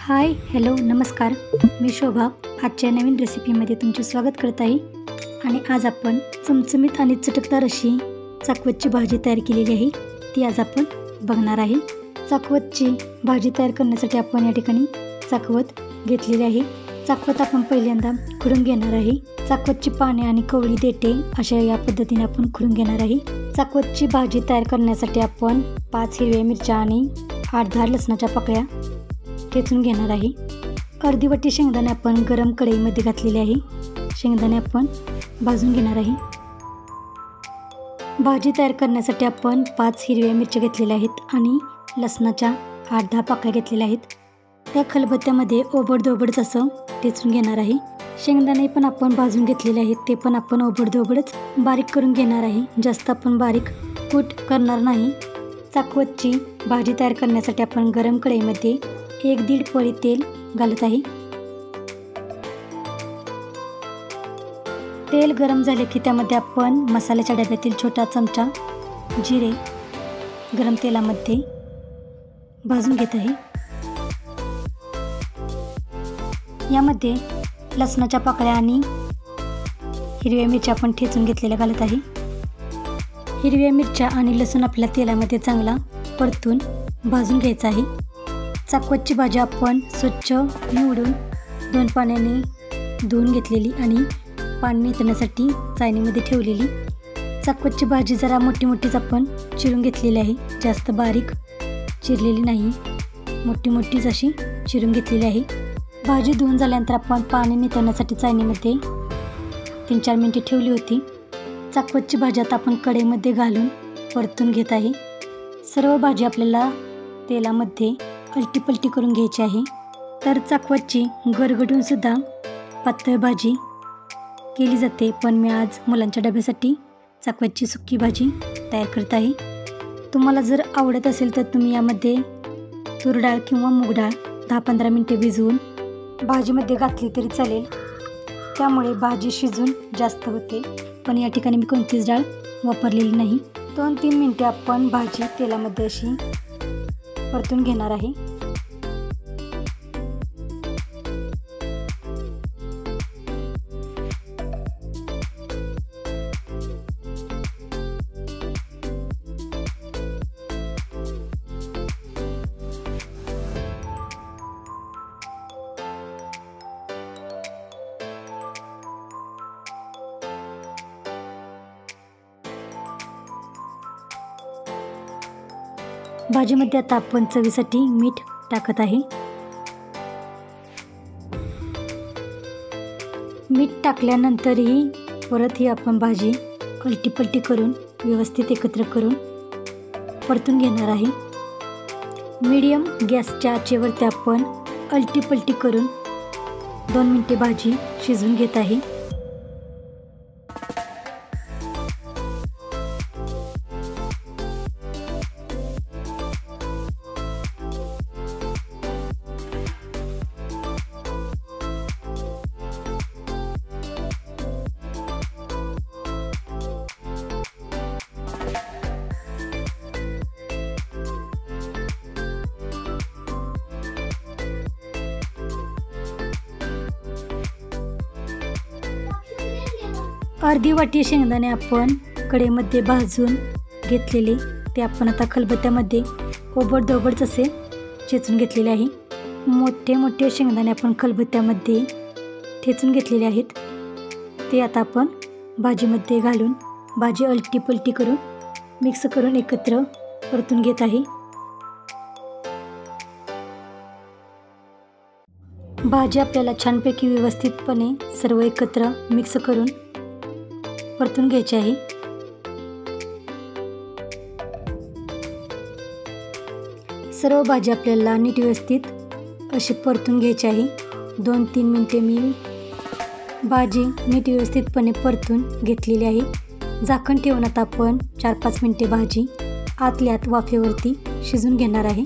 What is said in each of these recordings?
Hi hello नमस्कार, मी शोभा आजच्या नवीन रेसिपीमध्ये तुमचे स्वागत करत आहे। आणि आज आपण चमचमीत आणि चटकदार अशी चाकवतची भाजी तयार केलेली आहे, ती आज आपण बघणार आहे। चाकवतची भाजी तयार करण्यासाठी आपण या ठिकाणी चाकवत घेतलेली आहे। चाकवत आपण पहिल्यांदा खुडून घेणार आहे। चाकवतची पाने आणि कवळी देठे अशा या पद्धतीने आपण खुडून घेणार आहे। चाकवतची भाजी तयार करण्यासाठी आपण 5 हिरव्या मिरच्या आणि 8-10 लसणाच्या पाकळ्या ठेचून घेणार आहे। अर्धी वाटी शेंगदाणे आपण गरम कढईमध्ये घातलेले आहे। शेंगदाणे आपण भाजून घेणार आहे। भाजी तयार करण्यासाठी आपण 5 हिरव्या मिरच्या घेतलेल्या आहेत आणि लसणाच्या 8-10 पाकळ्या घेतलेल्या आहेत। त्या खलबत्त्यामध्ये ओबडधोबडच असं ठेचून घेणार आहे। शेंगदाणे पण आपण भाजून घेतलेले आहेत, ते पण आपण ओबडधोबडच बारीक करून घेणार आहे। जास्त आपण बारीक कूट करणार नाही। चाकवतची भाजी तयार करण्यासाठी आपण गरम कढईमध्ये 1-1.5 पळी तेल घालत आहे। तेल गरम झाले की त्यामध्ये आपण मसाल्याच्या डब्यातील छोटा चमचा जिरे गरम तेलामध्ये भाजून घेत आहे। यामध्ये लसणाच्या पाकळ्या आणि हिरव्या मिरच्या आपण ठेचून घेतलेल्या घालत आहे। हिरव्या मिरच्या आणि लसूण आपल्या तेलामध्ये चांगला परतून भाजून घ्यायचा आहे। चाकवतची भाजी आपण स्वच्छ निवडून 2 पाण्याने धुवून घेतलेली आणि पाणी निथळण्यासाठी चाळणीमध्ये ठेवलेली। चाकवतची भाजी जरा मोठीच आपण चिरून घेतलेली आहे, जास्त बारीक चिरलेली नाही, मोठीच अशी चिरून घेतलेली आहे। भाजी धुवून झाल्यानंतर आपण पाणी निथळण्यासाठी चाळणीमध्ये 3-4 मिनिटे ठेवली होती। चाकवतची भाजी आता आपण कढईमध्ये घालून परतून घेत आहे। सर्व भाजी आपल्याला तेलामध्ये अलटी-पलटी करून घ्यायची आहे। तर चाकवतची गरगटून सुद्धा पातळ भाजी केली जाते, पण मी आज मुलांच्या डब्यासाठी चाकवतची सुकी भाजी तयार करत आहे। तुम्हाला जर आवडत असेल तर तुम्ही यामध्ये तूर डाळ किंवा मूग डाळ 10-15 मिनिटे भिजवून भाजीमध्ये घातली तरी चालेल, त्यामुळे भाजी शिजून जास्त होते। पण या ठिकाणी मी कोणतीच डाळ वापरलेली नाही। 2-3 मिनिटे आपण भाजी तेलामध्ये अशी परतून घेणार आहे। भाजीमध्ये आता आपण चवीसाठी मीठ टाकत आहे। मीठ टाकल्यानंतरही परत ही आपण भाजी अलटी-पलटी करून व्यवस्थित एकत्र करून परतून घेणार आहे। मीडियम गॅसच्या आचेवरती आपण अलटी-पलटी करून 2 मिनिटे भाजी शिजवून घेत आहे। अर्धी वाटी शेंगदाणे आपण कढईमध्ये भाजून घेतलेले, ते आपण आता खलबत्त्यामध्ये ओबडधोबड असे ठेचून घेतलेले आहे। मोठे शेंगदाणे आपण खलबत्त्यामध्ये ठेचून घेतलेले आहेत, ते आता आपण भाजीमध्ये घालून भाजी अलटी-पलटी करून मिक्स करून एकत्र परतून घेत आहे। भाजी आपल्याला छानपैकी व्यवस्थितपणे सर्व एकत्र मिक्स करून परतून घ्यायची आहे। सर्व भाजी आपल्याला नीट व्यवस्थित अशी परतून घ्यायची आहे। 2-3 मिनिटे मी भाजी नीट व्यवस्थितपणे परतून घेतलेली आहे। झाकण ठेवून आता आपण 4-5 मिनिटे भाजी आतल्या आत वाफेवरती शिजून घेणार आहे।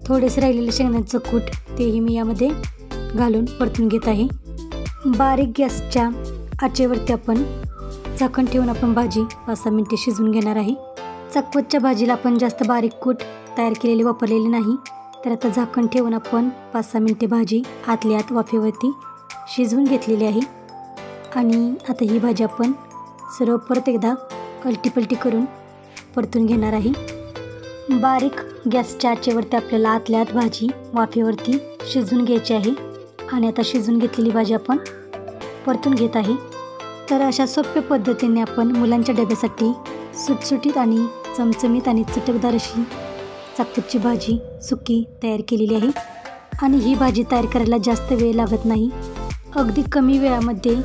थोडेसे राहिलेले शेंगदाण्याचं कूट तेही मी यामध्ये घालून परतून घेत आहे। बारीक गॅसच्या आचेवरती आपण झाकण ठेवून आपण भाजी 5-6 मिनिटे शिजवून घेणार आहे। चाकवतच्या भाजीला आपण जास्त बारीक कूट तयार केलेली वापरलेली नाही, तर आता झाकण ठेवून आपण 5-6 मिनिटे भाजी आतल्या आत वाफेवरती शिजवून घेतलेली आहे. आणि आता ही भाजी आपण सर्व परत एकदा अलटीपलटी करून परतून घेणार आहे. बारीक गॅसच्या आचेवरती आपल्याला आतल्या आत भाजी वाफेवरती शिजवून घ्यायची आहे. आणि आता शिजवून घेतलेली भाजी आपण परतून घेत आहे. तर अशा सोप्या पद्धतीने आपण मुलांच्या डब्यासाठी सुटसुटीत आणि चमचमीत आणि चटकदार अशी चाकूची भाजी सुकी तयार केलेली आहे. आणि ही भाजी तयार करायला जास्त वेळ लागत नाही. अगदी कमी वेळामध्ये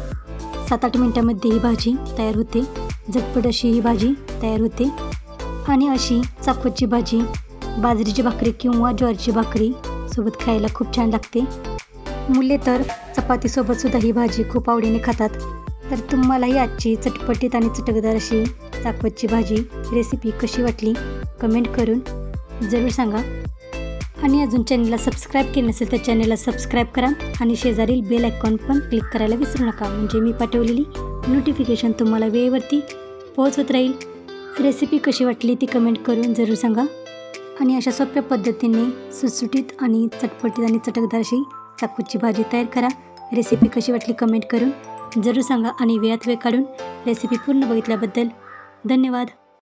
7-8 मिनटामध्ये ही भाजी तयार होते. झटपट अशी ही भाजी तयार होते. आणि अशी चाकूची भाजी बाजरीची भाकरी किंवा ज्वारीची भाकरी सोबत खायला खूप छान लागते. मुले तर चपातीसोबतसुद्धा ही भाजी खूप आवडीने खातात. तर तुम्हालाही आजची चटपटीत आणि चटकदार अशी चाकवतची भाजी रेसिपी कशी वाटली कमेंट करून जरूर सांगा. आणि अजून चॅनलला सबस्क्राईब केलं नसेल तर चॅनलला सबस्क्राईब करा आणि शेजारील बेल आयकॉन पण क्लिक करायला विसरू नका, म्हणजे मी पाठवलेली नोटिफिकेशन तुम्हाला वेळेवरती पोहोचत राहील. रेसिपी कशी वाटली ती कमेंट करून जरूर सांगा. आणि अशा सोप्या पद्धतीने सुटसुटीत आणि चटपटीत आणि चटकदार अशी चाकूची भाजी तयार करा. रेसिपी कशी वाटली कमेंट करून जरूर सांगा. आणि वेळात वेळ काढून रेसिपी पूर्ण बघितल्याबद्दल धन्यवाद.